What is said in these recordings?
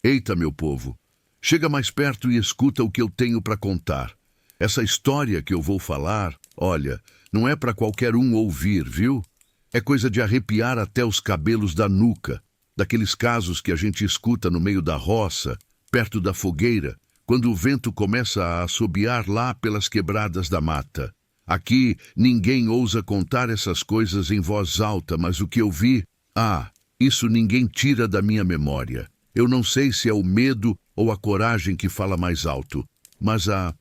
Eita, meu povo, chega mais perto e escuta o que eu tenho para contar. Essa história que eu vou falar, olha, não é para qualquer um ouvir, viu? É coisa de arrepiar até os cabelos da nuca, daqueles casos que a gente escuta no meio da roça, perto da fogueira, quando o vento começa a assobiar lá pelas quebradas da mata. Aqui, ninguém ousa contar essas coisas em voz alta, mas o que eu vi, isso ninguém tira da minha memória. Eu não sei se é o medo ou a coragem que fala mais alto, mas a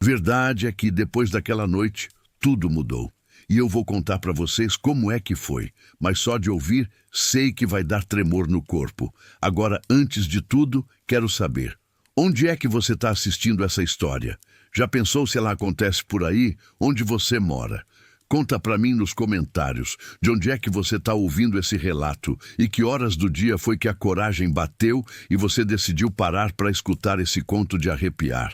verdade é que depois daquela noite, tudo mudou. E eu vou contar para vocês como é que foi, mas só de ouvir, sei que vai dar tremor no corpo. Agora, antes de tudo, quero saber, onde é que você está assistindo essa história? Já pensou se ela acontece por aí, onde você mora? Conta para mim nos comentários de onde é que você está ouvindo esse relato e que horas do dia foi que a coragem bateu e você decidiu parar para escutar esse conto de arrepiar.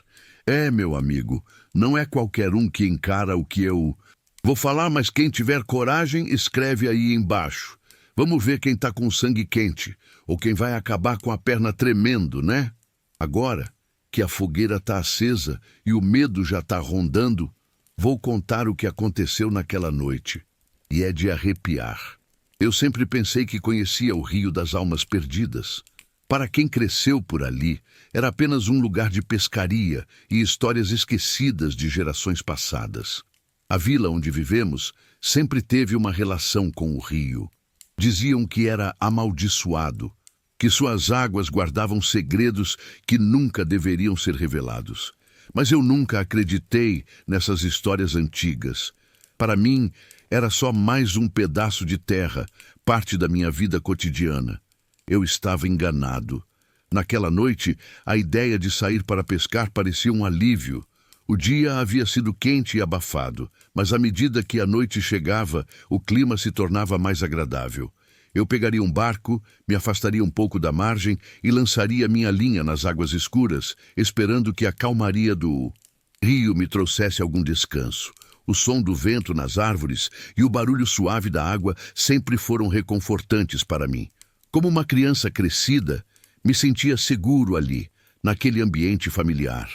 Meu amigo, não é qualquer um que encara o que eu vou falar, mas quem tiver coragem, escreve aí embaixo. Vamos ver quem está com sangue quente ou quem vai acabar com a perna tremendo, né? Agora que a fogueira está acesa e o medo já está rondando, vou contar o que aconteceu naquela noite. E é de arrepiar. Eu sempre pensei que conhecia o Rio das Almas Perdidas. Para quem cresceu por ali, era apenas um lugar de pescaria e histórias esquecidas de gerações passadas. A vila onde vivemos sempre teve uma relação com o rio. Diziam que era amaldiçoado, que suas águas guardavam segredos que nunca deveriam ser revelados. Mas eu nunca acreditei nessas histórias antigas. Para mim, era só mais um pedaço de terra, parte da minha vida cotidiana. Eu estava enganado. Naquela noite, a ideia de sair para pescar parecia um alívio. O dia havia sido quente e abafado, mas à medida que a noite chegava, o clima se tornava mais agradável. Eu pegaria um barco, me afastaria um pouco da margem e lançaria minha linha nas águas escuras, esperando que a calmaria do rio me trouxesse algum descanso. O som do vento nas árvores e o barulho suave da água sempre foram reconfortantes para mim. Como uma criança crescida, me sentia seguro ali, naquele ambiente familiar.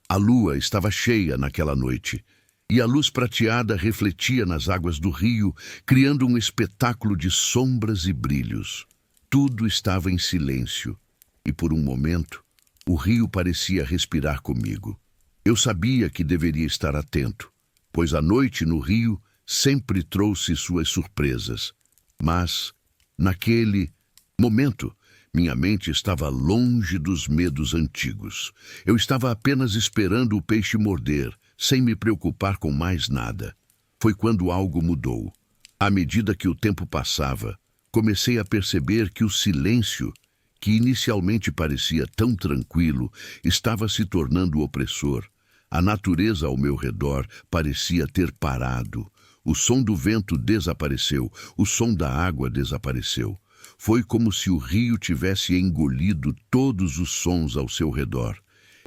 A lua estava cheia naquela noite, e a luz prateada refletia nas águas do rio, criando um espetáculo de sombras e brilhos. Tudo estava em silêncio, e por um momento, o rio parecia respirar comigo. Eu sabia que deveria estar atento, pois a noite no rio sempre trouxe suas surpresas. Mas, naquele momento, minha mente estava longe dos medos antigos. Eu estava apenas esperando o peixe morder, sem me preocupar com mais nada. Foi quando algo mudou. À medida que o tempo passava, comecei a perceber que o silêncio, que inicialmente parecia tão tranquilo, estava se tornando opressor. A natureza ao meu redor parecia ter parado. O som do vento desapareceu, o som da água desapareceu. Foi como se o rio tivesse engolido todos os sons ao seu redor.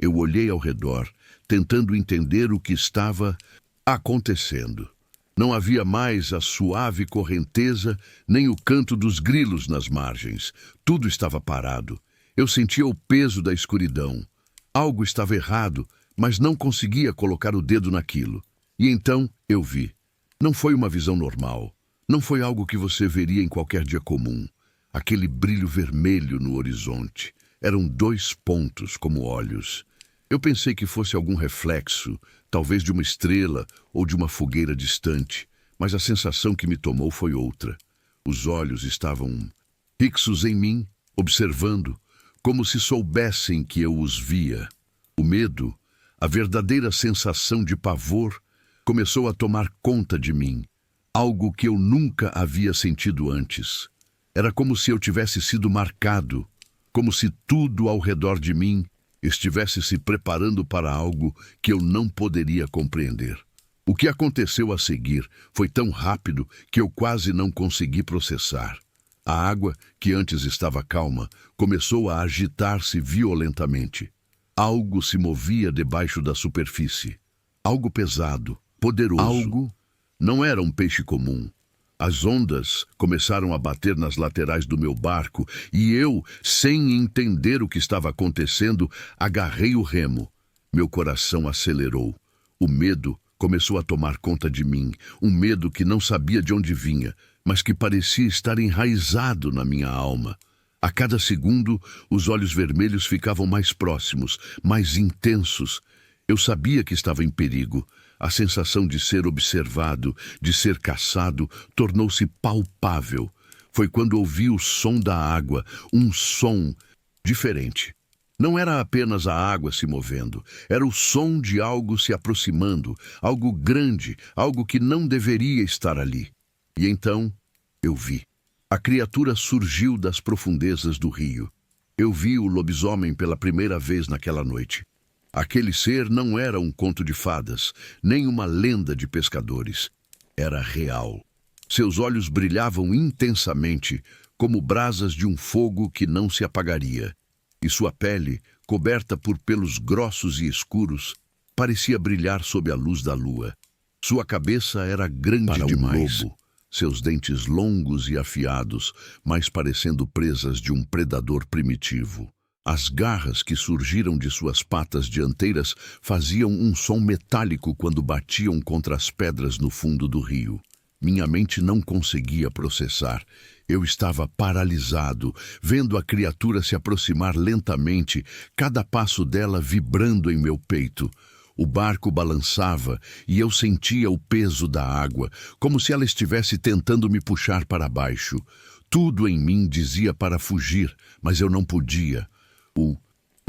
Eu olhei ao redor, tentando entender o que estava acontecendo. Não havia mais a suave correnteza, nem o canto dos grilos nas margens. Tudo estava parado. Eu sentia o peso da escuridão. Algo estava errado, mas não conseguia colocar o dedo naquilo. E então eu vi. Não foi uma visão normal. Não foi algo que você veria em qualquer dia comum. Aquele brilho vermelho no horizonte. Eram 2 pontos como olhos. Eu pensei que fosse algum reflexo, talvez de uma estrela ou de uma fogueira distante, mas a sensação que me tomou foi outra. Os olhos estavam fixos em mim, observando, como se soubessem que eu os via. O medo, a verdadeira sensação de pavor, começou a tomar conta de mim, algo que eu nunca havia sentido antes. Era como se eu tivesse sido marcado, como se tudo ao redor de mim estivesse se preparando para algo que eu não poderia compreender. O que aconteceu a seguir foi tão rápido que eu quase não consegui processar. A água, que antes estava calma, começou a agitar-se violentamente. Algo se movia debaixo da superfície. Algo pesado, poderoso. Algo não era um peixe comum. As ondas começaram a bater nas laterais do meu barco e eu, sem entender o que estava acontecendo, agarrei o remo. Meu coração acelerou. O medo começou a tomar conta de mim, um medo que não sabia de onde vinha, mas que parecia estar enraizado na minha alma. A cada segundo, os olhos vermelhos ficavam mais próximos, mais intensos. Eu sabia que estava em perigo. A sensação de ser observado, de ser caçado, tornou-se palpável. Foi quando ouvi o som da água, um som diferente. Não era apenas a água se movendo, era o som de algo se aproximando, algo grande, algo que não deveria estar ali. E então, eu vi. A criatura surgiu das profundezas do rio. Eu vi o lobisomem pela primeira vez naquela noite. Aquele ser não era um conto de fadas, nem uma lenda de pescadores. Era real. Seus olhos brilhavam intensamente, como brasas de um fogo que não se apagaria. E sua pele, coberta por pelos grossos e escuros, parecia brilhar sob a luz da lua. Sua cabeça era grande demais. Lobo, seus dentes longos e afiados, mais parecendo presas de um predador primitivo. As garras que surgiram de suas patas dianteiras faziam um som metálico quando batiam contra as pedras no fundo do rio. Minha mente não conseguia processar. Eu estava paralisado, vendo a criatura se aproximar lentamente, cada passo dela vibrando em meu peito. O barco balançava e eu sentia o peso da água, como se ela estivesse tentando me puxar para baixo. Tudo em mim dizia para fugir, mas eu não podia. O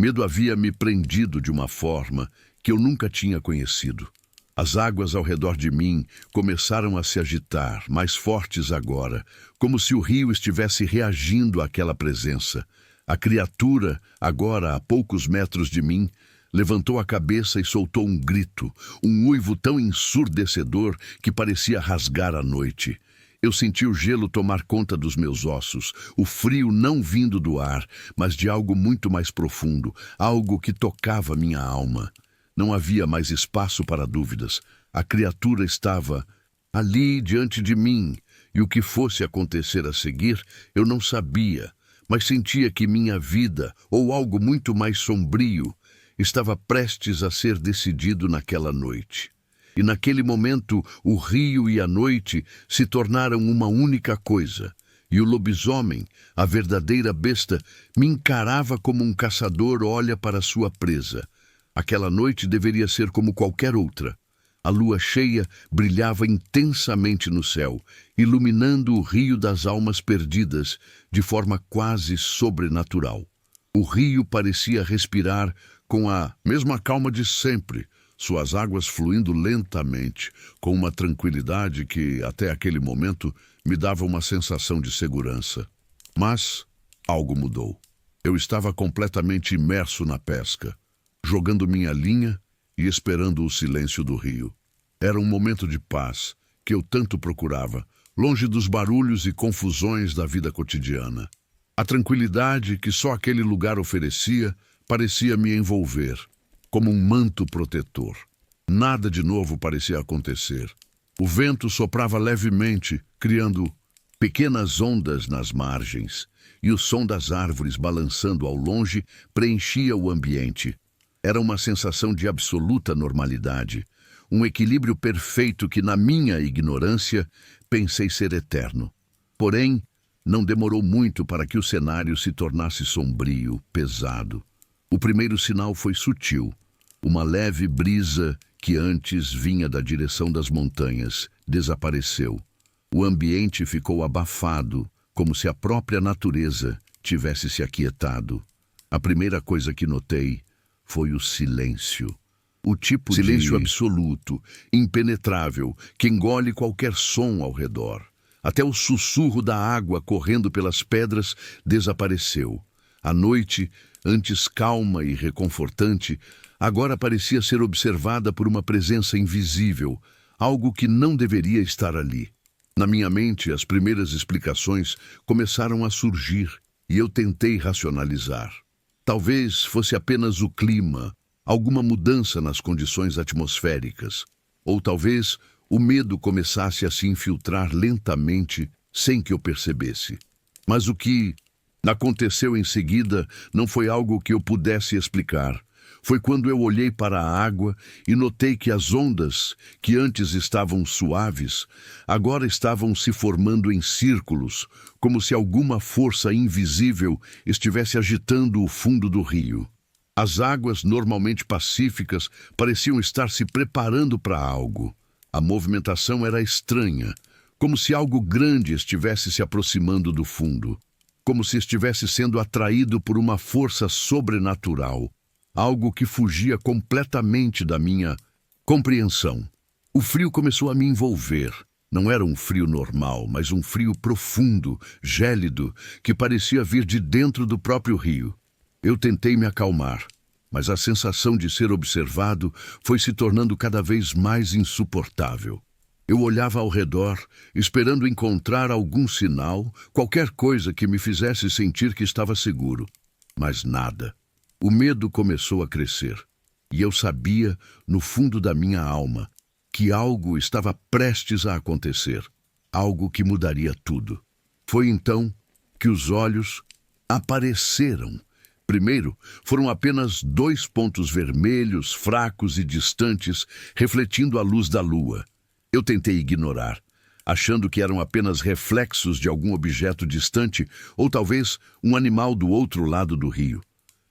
medo havia me prendido de uma forma que eu nunca tinha conhecido. As águas ao redor de mim começaram a se agitar, mais fortes agora, como se o rio estivesse reagindo àquela presença. A criatura, agora a poucos metros de mim, levantou a cabeça e soltou um grito, um uivo tão ensurdecedor que parecia rasgar a noite. Eu senti o gelo tomar conta dos meus ossos, o frio não vindo do ar, mas de algo muito mais profundo, algo que tocava minha alma. Não havia mais espaço para dúvidas. A criatura estava ali diante de mim, e o que fosse acontecer a seguir, eu não sabia, mas sentia que minha vida, ou algo muito mais sombrio, estava prestes a ser decidido naquela noite. E naquele momento, o rio e a noite se tornaram uma única coisa. E o lobisomem, a verdadeira besta, me encarava como um caçador olha para sua presa. Aquela noite deveria ser como qualquer outra. A lua cheia brilhava intensamente no céu, iluminando o rio das almas perdidas de forma quase sobrenatural. O rio parecia respirar com a mesma calma de sempre, suas águas fluindo lentamente, com uma tranquilidade que, até aquele momento, me dava uma sensação de segurança. Mas algo mudou. Eu estava completamente imerso na pesca, jogando minha linha e esperando o silêncio do rio. Era um momento de paz que eu tanto procurava, longe dos barulhos e confusões da vida cotidiana. A tranquilidade que só aquele lugar oferecia parecia me envolver, como um manto protetor. Nada de novo parecia acontecer. O vento soprava levemente, criando pequenas ondas nas margens, e o som das árvores balançando ao longe preenchia o ambiente. Era uma sensação de absoluta normalidade, um equilíbrio perfeito que, na minha ignorância, pensei ser eterno. Porém, não demorou muito para que o cenário se tornasse sombrio, pesado. O primeiro sinal foi sutil. Uma leve brisa que antes vinha da direção das montanhas desapareceu. O ambiente ficou abafado, como se a própria natureza tivesse se aquietado. A primeira coisa que notei foi o silêncio. O tipo de silêncio absoluto, impenetrável, que engole qualquer som ao redor. Até o sussurro da água correndo pelas pedras desapareceu. A noite, antes calma e reconfortante, agora parecia ser observada por uma presença invisível, algo que não deveria estar ali. Na minha mente, as primeiras explicações começaram a surgir e eu tentei racionalizar. Talvez fosse apenas o clima, alguma mudança nas condições atmosféricas, ou talvez o medo começasse a se infiltrar lentamente, sem que eu percebesse. Mas o que aconteceu em seguida não foi algo que eu pudesse explicar. Foi quando eu olhei para a água e notei que as ondas, que antes estavam suaves, agora estavam se formando em círculos, como se alguma força invisível estivesse agitando o fundo do rio. As águas, normalmente pacíficas, pareciam estar se preparando para algo. A movimentação era estranha, como se algo grande estivesse se aproximando do fundo, como se estivesse sendo atraído por uma força sobrenatural, algo que fugia completamente da minha compreensão. O frio começou a me envolver. Não era um frio normal, mas um frio profundo, gélido, que parecia vir de dentro do próprio rio. Eu tentei me acalmar, mas a sensação de ser observado foi se tornando cada vez mais insuportável. Eu olhava ao redor, esperando encontrar algum sinal, qualquer coisa que me fizesse sentir que estava seguro. Mas nada. O medo começou a crescer, e eu sabia, no fundo da minha alma, que algo estava prestes a acontecer, algo que mudaria tudo. Foi então que os olhos apareceram. Primeiro, foram apenas 2 pontos vermelhos, fracos e distantes, refletindo a luz da lua. Eu tentei ignorar, achando que eram apenas reflexos de algum objeto distante ou talvez um animal do outro lado do rio.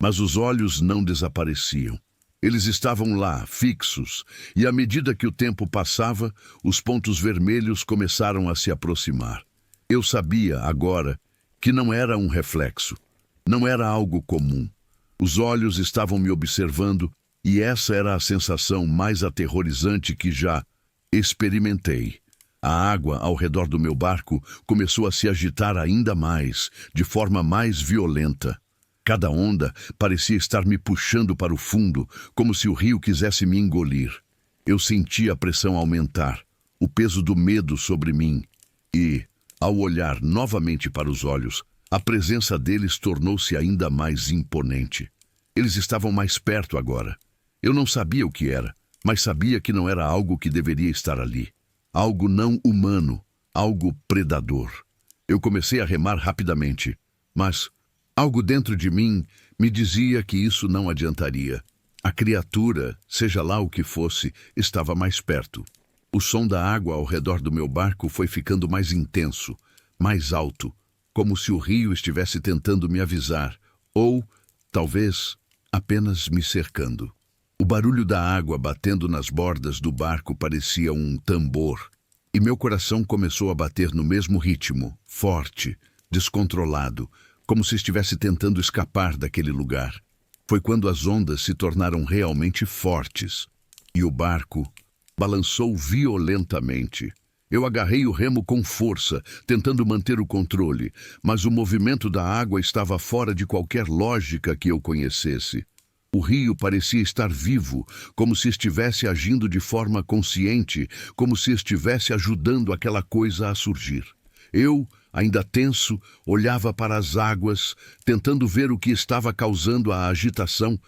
Mas os olhos não desapareciam. Eles estavam lá, fixos, e à medida que o tempo passava, os pontos vermelhos começaram a se aproximar. Eu sabia, agora, que não era um reflexo. Não era algo comum. Os olhos estavam me observando, e essa era a sensação mais aterrorizante que já experimentei. A água ao redor do meu barco começou a se agitar ainda mais, de forma mais violenta. Cada onda parecia estar me puxando para o fundo, como se o rio quisesse me engolir. Eu sentia a pressão aumentar, o peso do medo sobre mim. E, ao olhar novamente para os olhos, a presença deles tornou-se ainda mais imponente. Eles estavam mais perto agora. Eu não sabia o que era, mas sabia que não era algo que deveria estar ali. Algo não humano, algo predador. Eu comecei a remar rapidamente, mas algo dentro de mim me dizia que isso não adiantaria. A criatura, seja lá o que fosse, estava mais perto. O som da água ao redor do meu barco foi ficando mais intenso, mais alto, como se o rio estivesse tentando me avisar, ou, talvez, apenas me cercando. O barulho da água batendo nas bordas do barco parecia um tambor, e meu coração começou a bater no mesmo ritmo, forte, descontrolado, como se estivesse tentando escapar daquele lugar. Foi quando as ondas se tornaram realmente fortes, e o barco balançou violentamente. Eu agarrei o remo com força, tentando manter o controle, mas o movimento da água estava fora de qualquer lógica que eu conhecesse. O rio parecia estar vivo, como se estivesse agindo de forma consciente, como se estivesse ajudando aquela coisa a surgir. Eu, ainda tenso, olhava para as águas, tentando ver o que estava causando a agitação,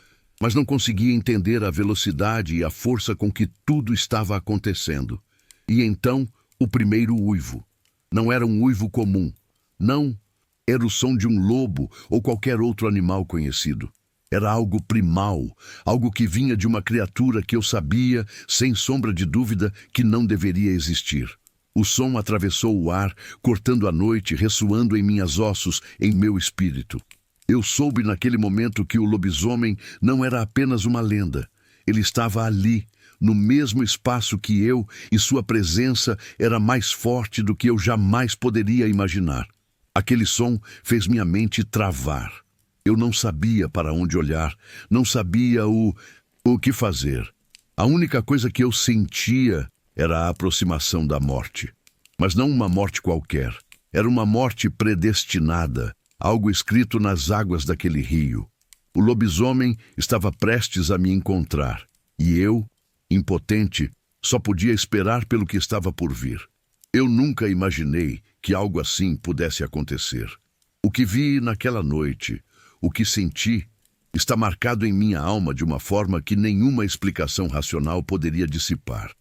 mas não conseguia entender a velocidade e a força com que tudo estava acontecendo. E então, o primeiro uivo. Não era um uivo comum. Não, era o som de um lobo ou qualquer outro animal conhecido. Era algo primal, algo que vinha de uma criatura que eu sabia, sem sombra de dúvida, que não deveria existir. O som atravessou o ar, cortando a noite, ressoando em minhas ossos, em meu espírito. Eu soube naquele momento que o lobisomem não era apenas uma lenda. Ele estava ali, no mesmo espaço que eu, e sua presença era mais forte do que eu jamais poderia imaginar. Aquele som fez minha mente travar. Eu não sabia para onde olhar, não sabia o que fazer. A única coisa que eu sentia era a aproximação da morte. Mas não uma morte qualquer. Era uma morte predestinada, algo escrito nas águas daquele rio. O lobisomem estava prestes a me encontrar, e eu, impotente, só podia esperar pelo que estava por vir. Eu nunca imaginei que algo assim pudesse acontecer. O que vi naquela noite, o que senti, está marcado em minha alma de uma forma que nenhuma explicação racional poderia dissipar.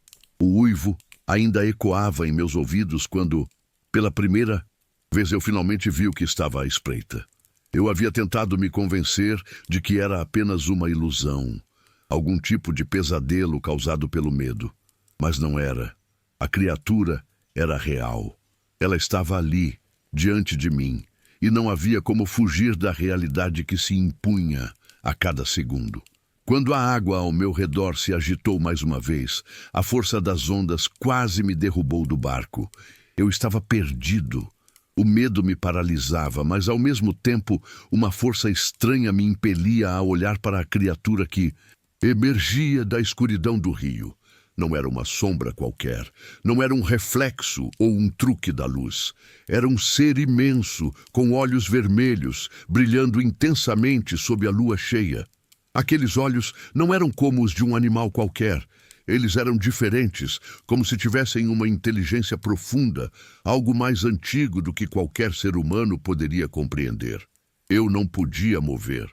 O uivo, ainda ecoava em meus ouvidos quando, pela primeira vez, eu finalmente vi o que estava à espreita. Eu havia tentado me convencer de que era apenas uma ilusão, algum tipo de pesadelo causado pelo medo. Mas não era. A criatura era real. Ela estava ali, diante de mim, e não havia como fugir da realidade que se impunha a cada segundo. Quando a água ao meu redor se agitou mais uma vez, a força das ondas quase me derrubou do barco. Eu estava perdido. O medo me paralisava, mas ao mesmo tempo uma força estranha me impelia a olhar para a criatura que emergia da escuridão do rio. Não era uma sombra qualquer, não era um reflexo ou um truque da luz. Era um ser imenso, com olhos vermelhos, brilhando intensamente sob a lua cheia. Aqueles olhos não eram como os de um animal qualquer. Eles eram diferentes, como se tivessem uma inteligência profunda, algo mais antigo do que qualquer ser humano poderia compreender. Eu não podia mover.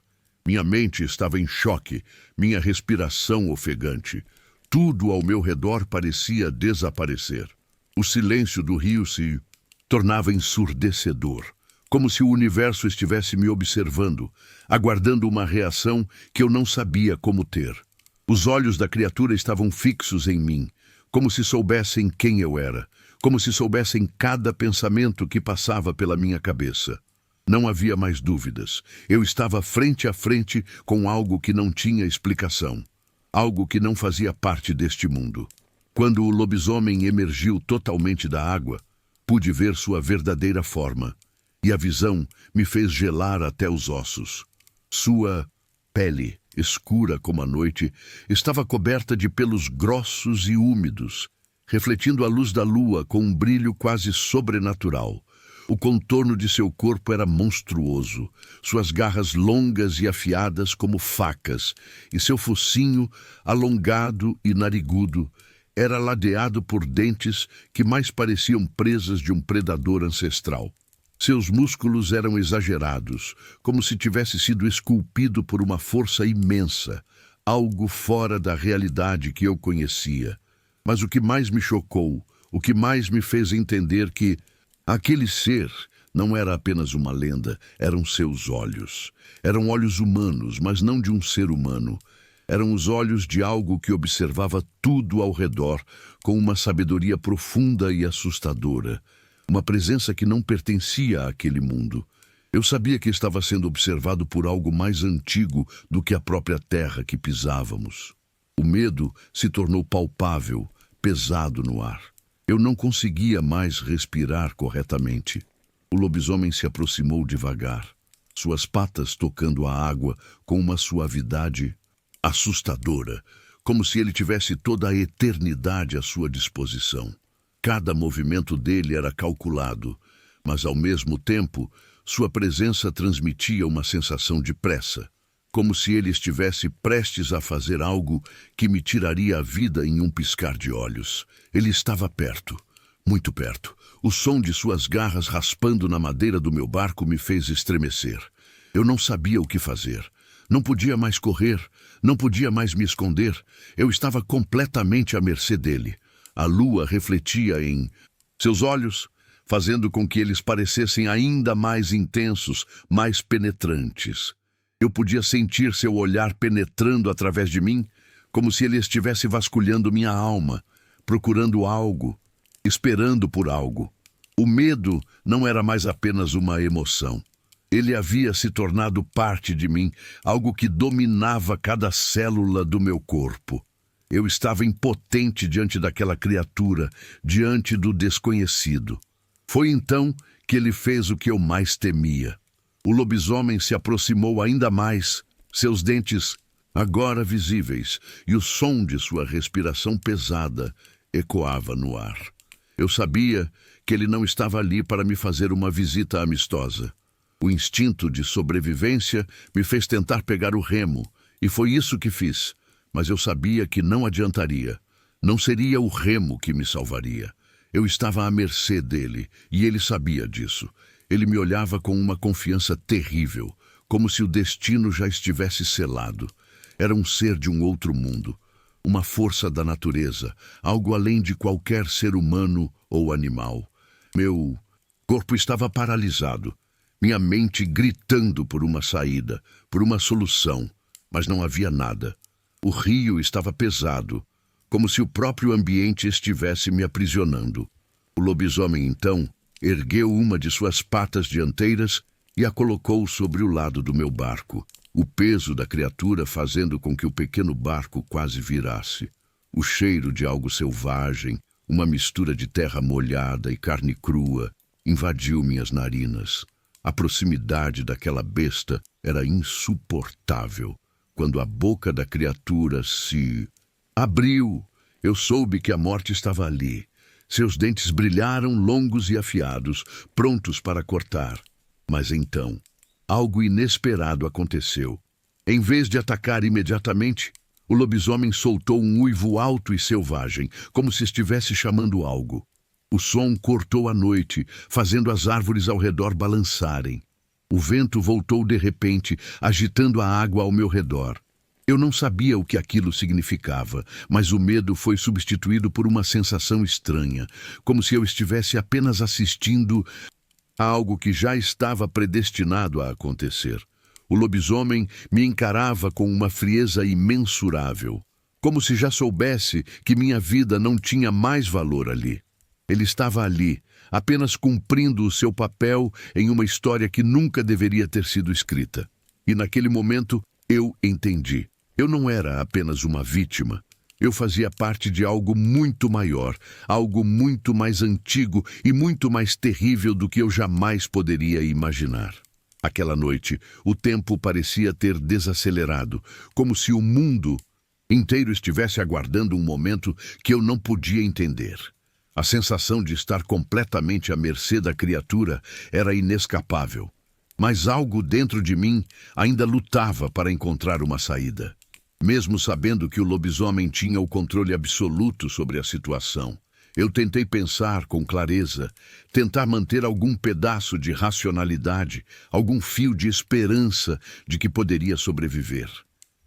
Minha mente estava em choque, minha respiração ofegante. Tudo ao meu redor parecia desaparecer. O silêncio do rio se tornava ensurdecedor, como se o universo estivesse me observando, aguardando uma reação que eu não sabia como ter. Os olhos da criatura estavam fixos em mim, como se soubessem quem eu era, como se soubessem cada pensamento que passava pela minha cabeça. Não havia mais dúvidas. Eu estava frente a frente com algo que não tinha explicação. Algo que não fazia parte deste mundo. Quando o lobisomem emergiu totalmente da água, pude ver sua verdadeira forma, e a visão me fez gelar até os ossos. Sua pele, escura como a noite, estava coberta de pelos grossos e úmidos, refletindo a luz da lua com um brilho quase sobrenatural. O contorno de seu corpo era monstruoso, suas garras longas e afiadas como facas, e seu focinho, alongado e narigudo, era ladeado por dentes que mais pareciam presas de um predador ancestral. Seus músculos eram exagerados, como se tivesse sido esculpido por uma força imensa, algo fora da realidade que eu conhecia. Mas o que mais me chocou, o que mais me fez entender que aquele ser não era apenas uma lenda, eram seus olhos. Eram olhos humanos, mas não de um ser humano. Eram os olhos de algo que observava tudo ao redor com uma sabedoria profunda e assustadora. Uma presença que não pertencia àquele mundo. Eu sabia que estava sendo observado por algo mais antigo do que a própria terra que pisávamos. O medo se tornou palpável, pesado no ar. Eu não conseguia mais respirar corretamente. O lobisomem se aproximou devagar, suas patas tocando a água com uma suavidade assustadora, como se ele tivesse toda a eternidade à sua disposição. Cada movimento dele era calculado, mas ao mesmo tempo, sua presença transmitia uma sensação de pressa, como se ele estivesse prestes a fazer algo que me tiraria a vida em um piscar de olhos. Ele estava perto, muito perto. O som de suas garras raspando na madeira do meu barco me fez estremecer. Eu não sabia o que fazer. Não podia mais correr, não podia mais me esconder. Eu estava completamente à mercê dele. A lua refletia em seus olhos, fazendo com que eles parecessem ainda mais intensos, mais penetrantes. Eu podia sentir seu olhar penetrando através de mim, como se ele estivesse vasculhando minha alma, procurando algo, esperando por algo. O medo não era mais apenas uma emoção. Ele havia se tornado parte de mim, algo que dominava cada célula do meu corpo. Eu estava impotente diante daquela criatura, diante do desconhecido. Foi então que ele fez o que eu mais temia. O lobisomem se aproximou ainda mais, seus dentes agora visíveis, e o som de sua respiração pesada ecoava no ar. Eu sabia que ele não estava ali para me fazer uma visita amistosa. O instinto de sobrevivência me fez tentar pegar o remo, e foi isso que fiz. Mas eu sabia que não adiantaria. Não seria o remo que me salvaria. Eu estava à mercê dele, e ele sabia disso. Ele me olhava com uma confiança terrível, como se o destino já estivesse selado. Era um ser de um outro mundo. uma força da natureza, algo além de qualquer ser humano ou animal. Meu corpo estava paralisado, minha mente gritando por uma saída, por uma solução, mas não havia nada. O rio estava pesado, como se o próprio ambiente estivesse me aprisionando. O lobisomem, então, ergueu uma de suas patas dianteiras e a colocou sobre o lado do meu barco, o peso da criatura fazendo com que o pequeno barco quase virasse. O cheiro de algo selvagem, uma mistura de terra molhada e carne crua, invadiu minhas narinas. A proximidade daquela besta era insuportável. Quando a boca da criatura se abriu, eu soube que a morte estava ali. Seus dentes brilharam longos e afiados, prontos para cortar. Mas então, algo inesperado aconteceu. Em vez de atacar imediatamente, o lobisomem soltou um uivo alto e selvagem, como se estivesse chamando algo. O som cortou a noite, fazendo as árvores ao redor balançarem. O vento voltou de repente, agitando a água ao meu redor. Eu não sabia o que aquilo significava, mas o medo foi substituído por uma sensação estranha, como se eu estivesse apenas assistindo a algo que já estava predestinado a acontecer. O lobisomem me encarava com uma frieza imensurável, como se já soubesse que minha vida não tinha mais valor ali. Ele estava ali, apenas cumprindo o seu papel em uma história que nunca deveria ter sido escrita. E naquele momento eu entendi. Eu não era apenas uma vítima. Eu fazia parte de algo muito maior, algo muito mais antigo e muito mais terrível do que eu jamais poderia imaginar. Aquela noite, o tempo parecia ter desacelerado, como se o mundo inteiro estivesse aguardando um momento que eu não podia entender. A sensação de estar completamente à mercê da criatura era inescapável. Mas algo dentro de mim ainda lutava para encontrar uma saída. Mesmo sabendo que o lobisomem tinha o controle absoluto sobre a situação, eu tentei pensar com clareza, tentar manter algum pedaço de racionalidade, algum fio de esperança de que poderia sobreviver.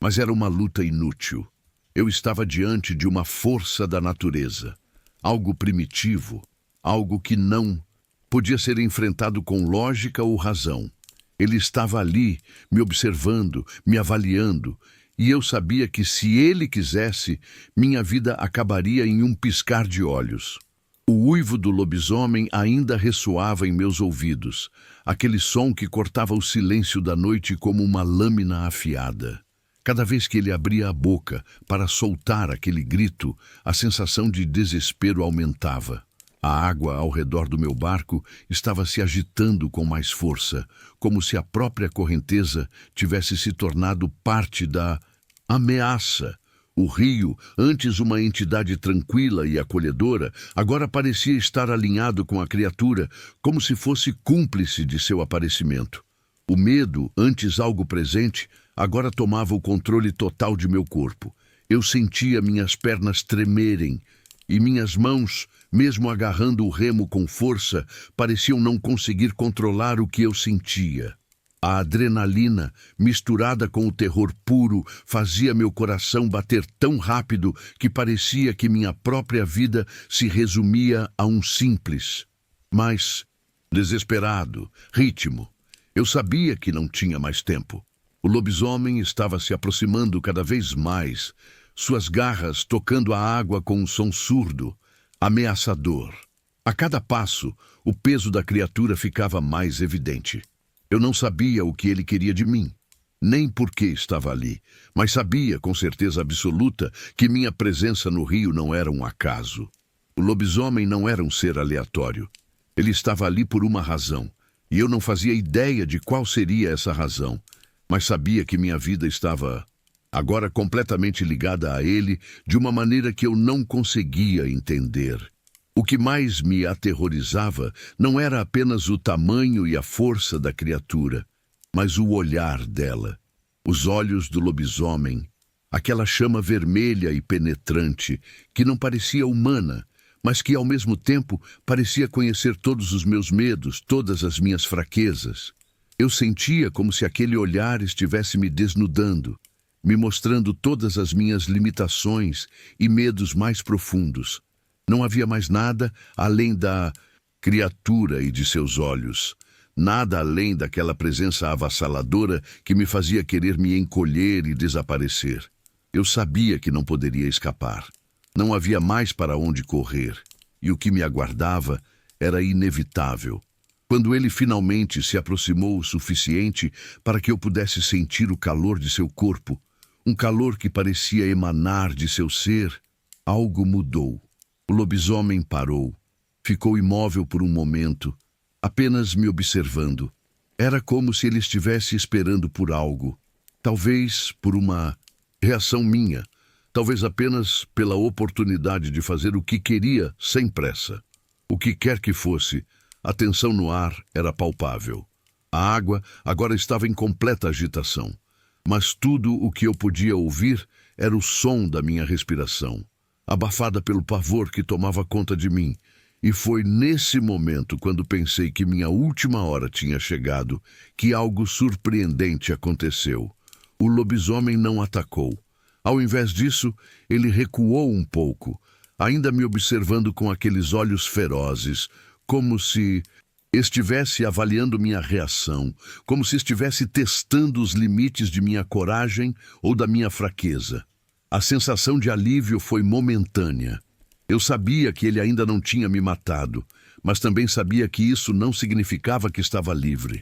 Mas era uma luta inútil. Eu estava diante de uma força da natureza, algo primitivo, algo que não podia ser enfrentado com lógica ou razão. Ele estava ali, me observando, me avaliando, e eu sabia que se ele quisesse, minha vida acabaria em um piscar de olhos. O uivo do lobisomem ainda ressoava em meus ouvidos, aquele som que cortava o silêncio da noite como uma lâmina afiada. Cada vez que ele abria a boca para soltar aquele grito, a sensação de desespero aumentava. A água ao redor do meu barco estava se agitando com mais força, como se a própria correnteza tivesse se tornado parte da ameaça. O rio, antes uma entidade tranquila e acolhedora, agora parecia estar alinhado com a criatura, como se fosse cúmplice de seu aparecimento. O medo, antes algo presente, agora tomava o controle total de meu corpo. Eu sentia minhas pernas tremerem, e minhas mãos, mesmo agarrando o remo com força, pareciam não conseguir controlar o que eu sentia. A adrenalina, misturada com o terror puro, fazia meu coração bater tão rápido que parecia que minha própria vida se resumia a um simples, mas desesperado, ritmo. Eu sabia que não tinha mais tempo. O lobisomem estava se aproximando cada vez mais, suas garras tocando a água com um som surdo, ameaçador. A cada passo, o peso da criatura ficava mais evidente. Eu não sabia o que ele queria de mim, nem por que estava ali, mas sabia com certeza absoluta que minha presença no rio não era um acaso. O lobisomem não era um ser aleatório. Ele estava ali por uma razão, e eu não fazia ideia de qual seria essa razão, mas sabia que minha vida estava agora completamente ligada a ele de uma maneira que eu não conseguia entender. O que mais me aterrorizava não era apenas o tamanho e a força da criatura, mas o olhar dela. Os olhos do lobisomem, aquela chama vermelha e penetrante, que não parecia humana, mas que ao mesmo tempo parecia conhecer todos os meus medos, todas as minhas fraquezas. Eu sentia como se aquele olhar estivesse me desnudando. me mostrando todas as minhas limitações e medos mais profundos. Não havia mais nada além da criatura e de seus olhos. Nada além daquela presença avassaladora que me fazia querer me encolher e desaparecer. Eu sabia que não poderia escapar. Não havia mais para onde correr. E o que me aguardava era inevitável. Quando ele finalmente se aproximou o suficiente para que eu pudesse sentir o calor de seu corpo, um calor que parecia emanar de seu ser, algo mudou. O lobisomem parou. Ficou imóvel por um momento, apenas me observando. Era como se ele estivesse esperando por algo. Talvez por uma reação minha. Talvez apenas pela oportunidade de fazer o que queria sem pressa. O que quer que fosse, a tensão no ar era palpável. A água agora estava em completa agitação. Mas tudo o que eu podia ouvir era o som da minha respiração, abafada pelo pavor que tomava conta de mim. E foi nesse momento, quando pensei que minha última hora tinha chegado, que algo surpreendente aconteceu. O lobisomem não atacou. Ao invés disso, ele recuou um pouco, ainda me observando com aqueles olhos ferozes, como se estivesse avaliando minha reação, como se estivesse testando os limites de minha coragem ou da minha fraqueza. A sensação de alívio foi momentânea. Eu sabia que ele ainda não tinha me matado, mas também sabia que isso não significava que estava livre.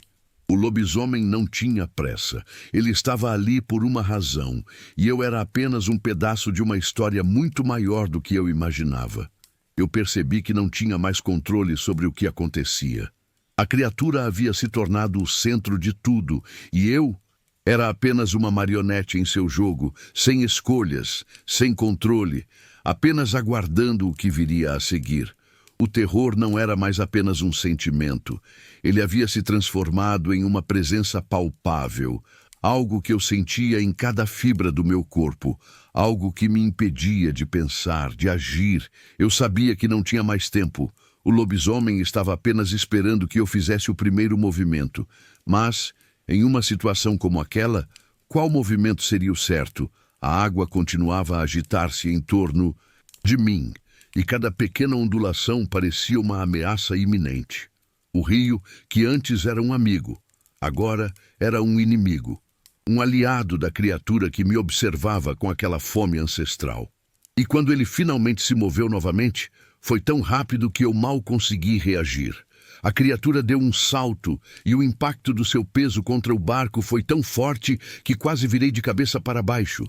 O lobisomem não tinha pressa. Ele estava ali por uma razão, e eu era apenas um pedaço de uma história muito maior do que eu imaginava. Eu percebi que não tinha mais controle sobre o que acontecia. A criatura havia se tornado o centro de tudo, e eu era apenas uma marionete em seu jogo, sem escolhas, sem controle, apenas aguardando o que viria a seguir. O terror não era mais apenas um sentimento. Ele havia se transformado em uma presença palpável, algo que eu sentia em cada fibra do meu corpo, algo que me impedia de pensar, de agir. Eu sabia que não tinha mais tempo. O lobisomem estava apenas esperando que eu fizesse o primeiro movimento. Mas, em uma situação como aquela, qual movimento seria o certo? A água continuava a agitar-se em torno de mim, e cada pequena ondulação parecia uma ameaça iminente. O rio, que antes era um amigo, agora era um inimigo, um aliado da criatura que me observava com aquela fome ancestral. E quando ele finalmente se moveu novamente, foi tão rápido que eu mal consegui reagir. A criatura deu um salto e o impacto do seu peso contra o barco foi tão forte que quase virei de cabeça para baixo.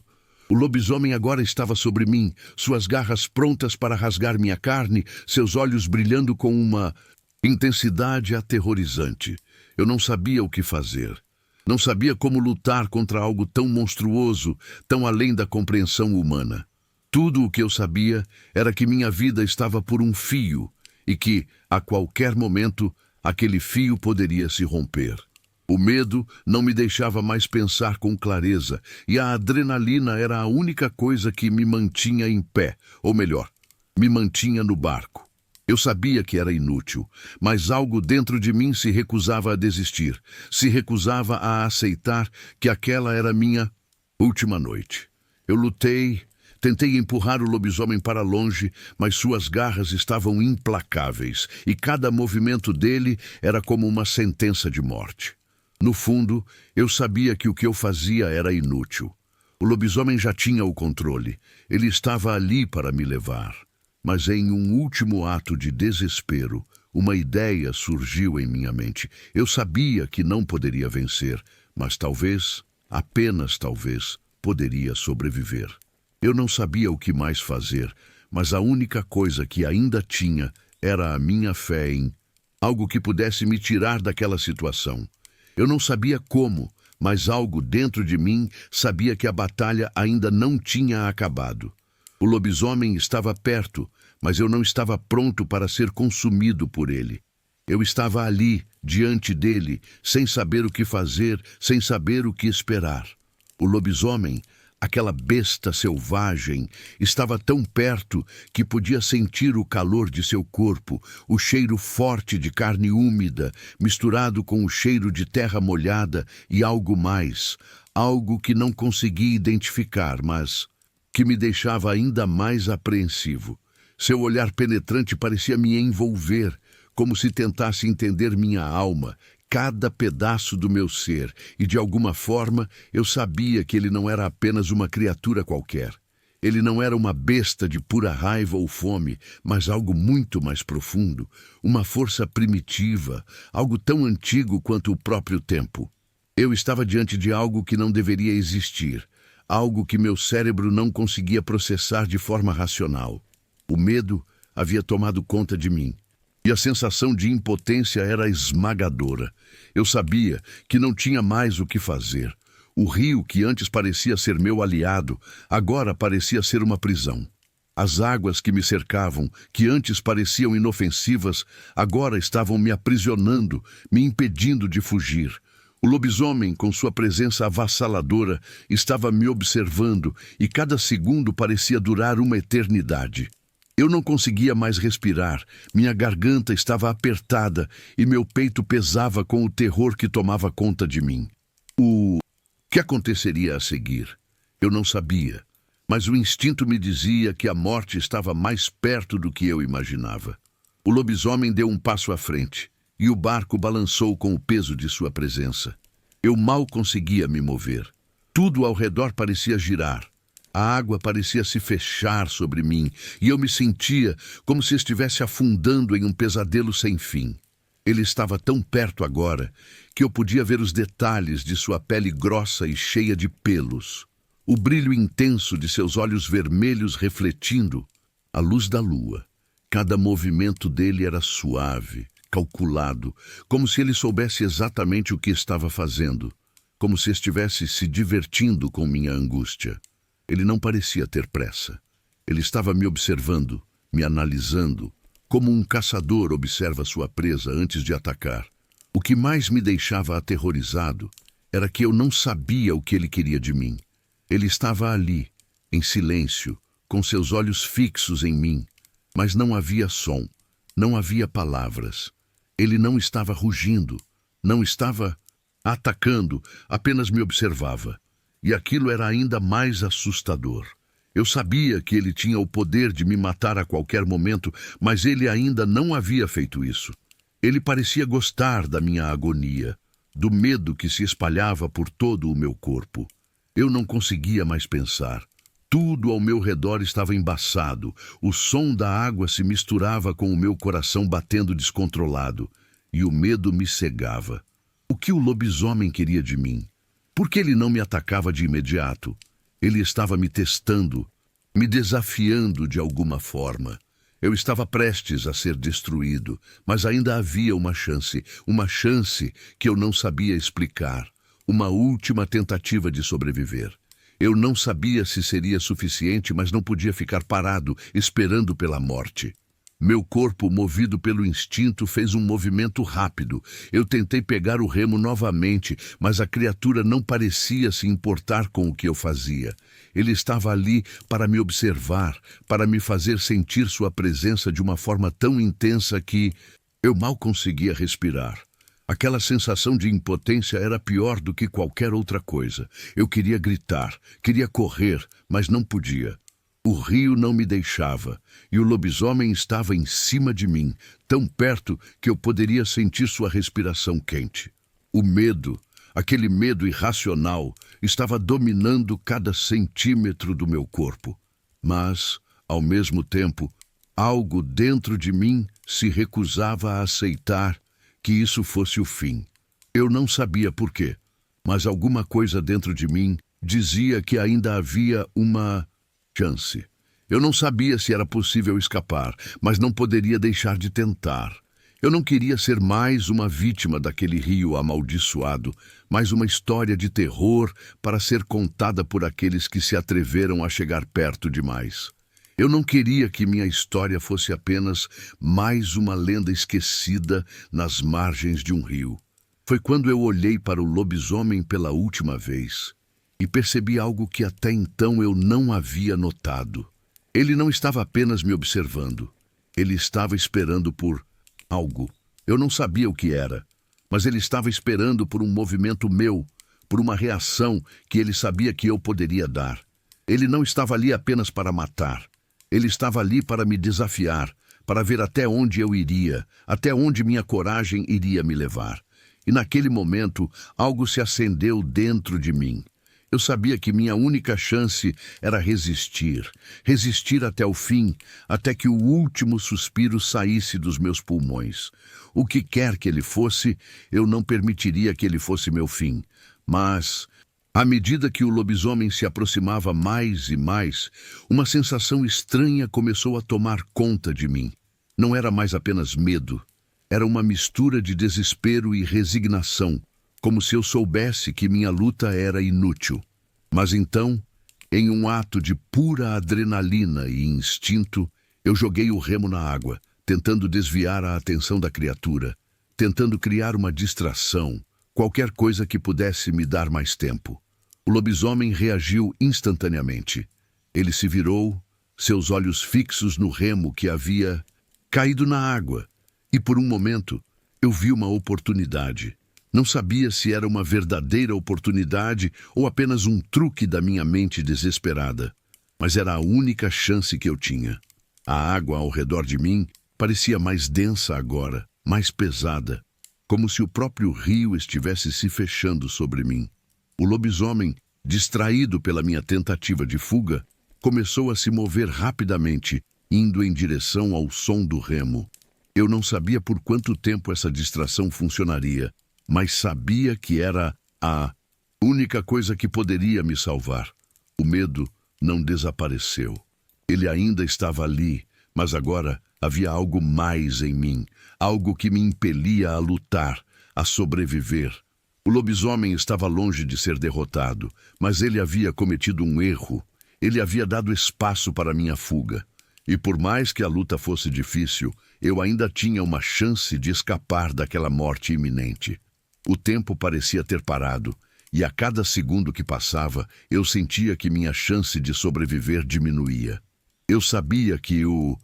O lobisomem agora estava sobre mim, suas garras prontas para rasgar minha carne, seus olhos brilhando com uma intensidade aterrorizante. Eu não sabia o que fazer. Não sabia como lutar contra algo tão monstruoso, tão além da compreensão humana. Tudo o que eu sabia era que minha vida estava por um fio e que, a qualquer momento, aquele fio poderia se romper. O medo não me deixava mais pensar com clareza, e a adrenalina era a única coisa que me mantinha em pé, ou melhor, me mantinha no barco. Eu sabia que era inútil, mas algo dentro de mim se recusava a desistir, se recusava a aceitar que aquela era minha última noite. Eu lutei, tentei empurrar o lobisomem para longe, mas suas garras estavam implacáveis, e cada movimento dele era como uma sentença de morte. No fundo, eu sabia que o que eu fazia era inútil. O lobisomem já tinha o controle. Ele estava ali para me levar. Mas em um último ato de desespero, uma ideia surgiu em minha mente. Eu sabia que não poderia vencer, mas talvez, apenas talvez, poderia sobreviver. Eu não sabia o que mais fazer, mas a única coisa que ainda tinha era a minha fé em algo que pudesse me tirar daquela situação. Eu não sabia como, mas algo dentro de mim sabia que a batalha ainda não tinha acabado. O lobisomem estava perto, mas eu não estava pronto para ser consumido por ele. Eu estava ali, diante dele, sem saber o que fazer, sem saber o que esperar. O lobisomem, aquela besta selvagem, estava tão perto que podia sentir o calor de seu corpo, o cheiro forte de carne úmida, misturado com o cheiro de terra molhada e algo mais, algo que não conseguia identificar, mas que me deixava ainda mais apreensivo. Seu olhar penetrante parecia me envolver, como se tentasse entender minha alma, cada pedaço do meu ser, e de alguma forma eu sabia que ele não era apenas uma criatura qualquer. Ele não era uma besta de pura raiva ou fome, mas algo muito mais profundo, uma força primitiva, algo tão antigo quanto o próprio tempo. Eu estava diante de algo que não deveria existir, algo que meu cérebro não conseguia processar de forma racional. O medo havia tomado conta de mim. E a sensação de impotência era esmagadora. Eu sabia que não tinha mais o que fazer. O rio, que antes parecia ser meu aliado, agora parecia ser uma prisão. As águas que me cercavam, que antes pareciam inofensivas, agora estavam me aprisionando, me impedindo de fugir. O lobisomem, com sua presença avassaladora, estava me observando e cada segundo parecia durar uma eternidade. Eu não conseguia mais respirar, minha garganta estava apertada e meu peito pesava com o terror que tomava conta de mim. O que aconteceria a seguir? Eu não sabia, mas o instinto me dizia que a morte estava mais perto do que eu imaginava. O lobisomem deu um passo à frente e o barco balançou com o peso de sua presença. Eu mal conseguia me mover. Tudo ao redor parecia girar. A água parecia se fechar sobre mim e eu me sentia como se estivesse afundando em um pesadelo sem fim. Ele estava tão perto agora que eu podia ver os detalhes de sua pele grossa e cheia de pelos, o brilho intenso de seus olhos vermelhos refletindo a luz da lua. Cada movimento dele era suave, calculado, como se ele soubesse exatamente o que estava fazendo, como se estivesse se divertindo com minha angústia. Ele não parecia ter pressa. Ele estava me observando, me analisando, como um caçador observa sua presa antes de atacar. O que mais me deixava aterrorizado era que eu não sabia o que ele queria de mim. Ele estava ali, em silêncio, com seus olhos fixos em mim, mas não havia som, não havia palavras. Ele não estava rugindo, não estava atacando, apenas me observava. E aquilo era ainda mais assustador. Eu sabia que ele tinha o poder de me matar a qualquer momento, mas ele ainda não havia feito isso. Ele parecia gostar da minha agonia, do medo que se espalhava por todo o meu corpo. Eu não conseguia mais pensar. Tudo ao meu redor estava embaçado. O som da água se misturava com o meu coração batendo descontrolado, e o medo me cegava. O que o lobisomem queria de mim? Por que ele não me atacava de imediato? Ele estava me testando, me desafiando de alguma forma. Eu estava prestes a ser destruído, mas ainda havia uma chance que eu não sabia explicar, uma última tentativa de sobreviver. Eu não sabia se seria suficiente, mas não podia ficar parado, esperando pela morte. Meu corpo, movido pelo instinto, fez um movimento rápido. Eu tentei pegar o remo novamente, mas a criatura não parecia se importar com o que eu fazia. Ele estava ali para me observar, para me fazer sentir sua presença de uma forma tão intensa que eu mal conseguia respirar. Aquela sensação de impotência era pior do que qualquer outra coisa. Eu queria gritar, queria correr, mas não podia. O rio não me deixava, e o lobisomem estava em cima de mim, tão perto que eu poderia sentir sua respiração quente. O medo, aquele medo irracional, estava dominando cada centímetro do meu corpo. Mas, ao mesmo tempo, algo dentro de mim se recusava a aceitar que isso fosse o fim. Eu não sabia por quê, mas alguma coisa dentro de mim dizia que ainda havia uma chance. Eu não sabia se era possível escapar, mas não poderia deixar de tentar. Eu não queria ser mais uma vítima daquele rio amaldiçoado, mais uma história de terror para ser contada por aqueles que se atreveram a chegar perto demais. Eu não queria que minha história fosse apenas mais uma lenda esquecida nas margens de um rio. Foi quando eu olhei para o lobisomem pela última vez e percebi algo que até então eu não havia notado. Ele não estava apenas me observando. Ele estava esperando por algo. Eu não sabia o que era, mas ele estava esperando por um movimento meu, por uma reação que ele sabia que eu poderia dar. Ele não estava ali apenas para matar. Ele estava ali para me desafiar, para ver até onde eu iria, até onde minha coragem iria me levar. E naquele momento, algo se acendeu dentro de mim. Eu sabia que minha única chance era resistir, resistir até o fim, até que o último suspiro saísse dos meus pulmões. O que quer que ele fosse, eu não permitiria que ele fosse meu fim. Mas, à medida que o lobisomem se aproximava mais e mais, uma sensação estranha começou a tomar conta de mim. Não era mais apenas medo, era uma mistura de desespero e resignação, como se eu soubesse que minha luta era inútil. Mas então, em um ato de pura adrenalina e instinto, eu joguei o remo na água, tentando desviar a atenção da criatura, tentando criar uma distração, qualquer coisa que pudesse me dar mais tempo. O lobisomem reagiu instantaneamente. Ele se virou, seus olhos fixos no remo que havia caído na água, e por um momento eu vi uma oportunidade. Não sabia se era uma verdadeira oportunidade ou apenas um truque da minha mente desesperada, mas era a única chance que eu tinha. A água ao redor de mim parecia mais densa agora, mais pesada, como se o próprio rio estivesse se fechando sobre mim. O lobisomem, distraído pela minha tentativa de fuga, começou a se mover rapidamente, indo em direção ao som do remo. Eu não sabia por quanto tempo essa distração funcionaria, mas sabia que era a única coisa que poderia me salvar. O medo não desapareceu. Ele ainda estava ali, mas agora havia algo mais em mim, algo que me impelia a lutar, a sobreviver. O lobisomem estava longe de ser derrotado, mas ele havia cometido um erro. Ele havia dado espaço para minha fuga. E por mais que a luta fosse difícil, eu ainda tinha uma chance de escapar daquela morte iminente. O tempo parecia ter parado, e a cada segundo que passava, eu sentia que minha chance de sobreviver diminuía. Eu sabia que o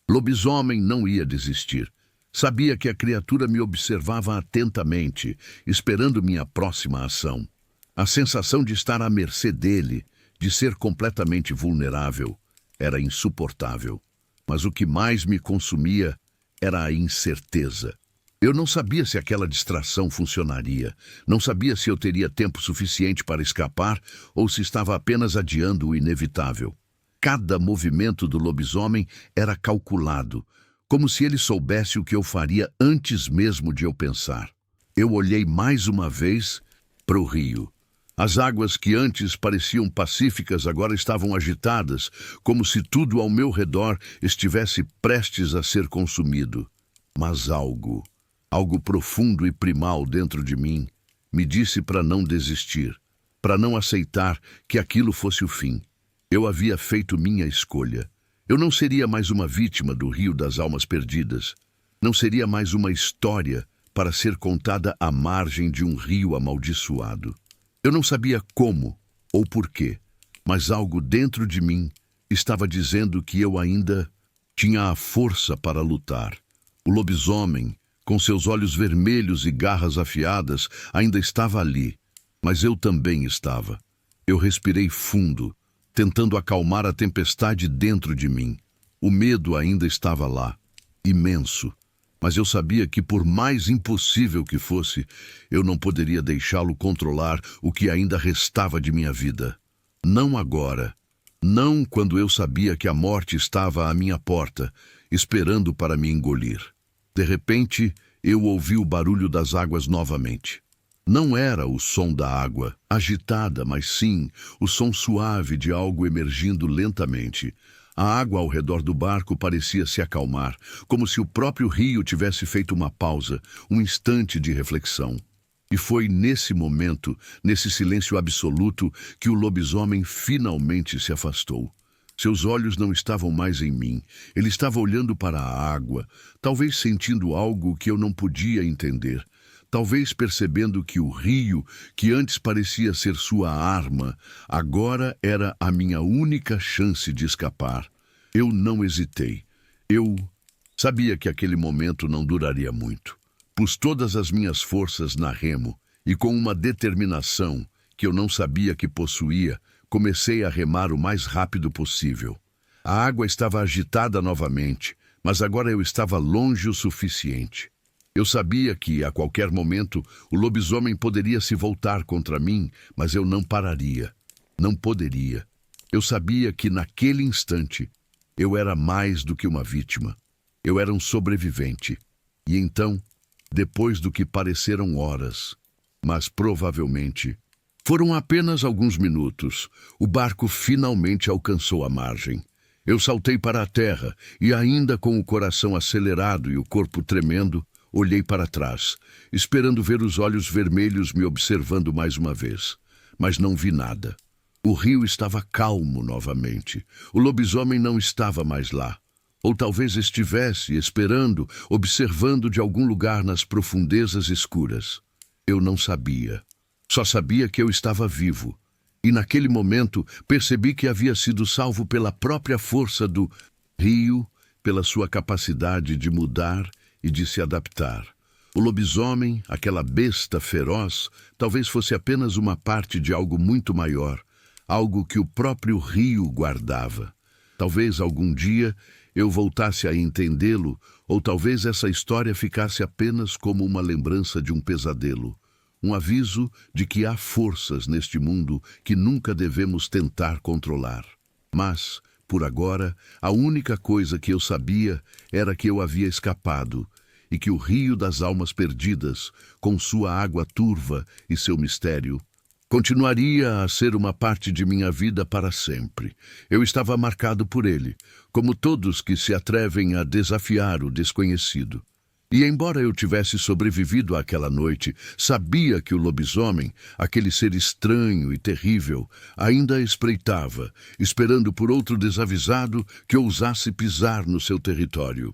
lobisomem não ia desistir. Sabia que a criatura me observava atentamente, esperando minha próxima ação. A sensação de estar à mercê dele, de ser completamente vulnerável, era insuportável. Mas o que mais me consumia era a incerteza. Eu não sabia se aquela distração funcionaria, não sabia se eu teria tempo suficiente para escapar ou se estava apenas adiando o inevitável. Cada movimento do lobisomem era calculado, como se ele soubesse o que eu faria antes mesmo de eu pensar. Eu olhei mais uma vez para o rio. As águas que antes pareciam pacíficas agora estavam agitadas, como se tudo ao meu redor estivesse prestes a ser consumido. Mas algo profundo e primal dentro de mim, me disse para não desistir, para não aceitar que aquilo fosse o fim. Eu havia feito minha escolha. Eu não seria mais uma vítima do Rio das Almas Perdidas. Não seria mais uma história para ser contada à margem de um rio amaldiçoado. Eu não sabia como ou porquê, mas algo dentro de mim estava dizendo que eu ainda tinha a força para lutar. O lobisomem, com seus olhos vermelhos e garras afiadas, ainda estava ali, mas eu também estava. Eu respirei fundo, tentando acalmar a tempestade dentro de mim. O medo ainda estava lá, imenso, mas eu sabia que, por mais impossível que fosse, eu não poderia deixá-lo controlar o que ainda restava de minha vida. Não agora. Não quando eu sabia que a morte estava à minha porta, esperando para me engolir. De repente, eu ouvi o barulho das águas novamente. Não era o som da água, agitada, mas sim o som suave de algo emergindo lentamente. A água ao redor do barco parecia se acalmar, como se o próprio rio tivesse feito uma pausa, um instante de reflexão. E foi nesse momento, nesse silêncio absoluto, que o lobisomem finalmente se afastou. Seus olhos não estavam mais em mim. Ele estava olhando para a água, talvez sentindo algo que eu não podia entender. talvez percebendo que o rio, que antes parecia ser sua arma, agora era a minha única chance de escapar. Eu não hesitei. Eu sabia que aquele momento não duraria muito. Pus todas as minhas forças na remo e, com uma determinação que eu não sabia que possuía, comecei a remar o mais rápido possível. A água estava agitada novamente, mas agora eu estava longe o suficiente. Eu sabia que, a qualquer momento, o lobisomem poderia se voltar contra mim, mas eu não pararia. Não poderia. Eu sabia que, naquele instante, eu era mais do que uma vítima. Eu era um sobrevivente. E então, depois do que pareceram horas, mas provavelmente foram apenas alguns minutos, o barco finalmente alcançou a margem. Eu saltei para a terra e, ainda com o coração acelerado e o corpo tremendo, olhei para trás, esperando ver os olhos vermelhos me observando mais uma vez. Mas não vi nada. O rio estava calmo novamente. O lobisomem não estava mais lá. Ou talvez estivesse esperando, observando de algum lugar nas profundezas escuras. Eu não sabia. Só sabia que eu estava vivo. E naquele momento percebi que havia sido salvo pela própria força do rio, pela sua capacidade de mudar e de se adaptar. O lobisomem, aquela besta feroz, talvez fosse apenas uma parte de algo muito maior, algo que o próprio rio guardava. Talvez algum dia eu voltasse a entendê-lo, ou talvez essa história ficasse apenas como uma lembrança de um pesadelo. Um aviso de que há forças neste mundo que nunca devemos tentar controlar. Mas, por agora, a única coisa que eu sabia era que eu havia escapado e que o rio das almas perdidas, com sua água turva e seu mistério, continuaria a ser uma parte de minha vida para sempre. Eu estava marcado por ele, como todos que se atrevem a desafiar o desconhecido. E embora eu tivesse sobrevivido àquela noite, sabia que o lobisomem, aquele ser estranho e terrível, ainda espreitava, esperando por outro desavisado que ousasse pisar no seu território.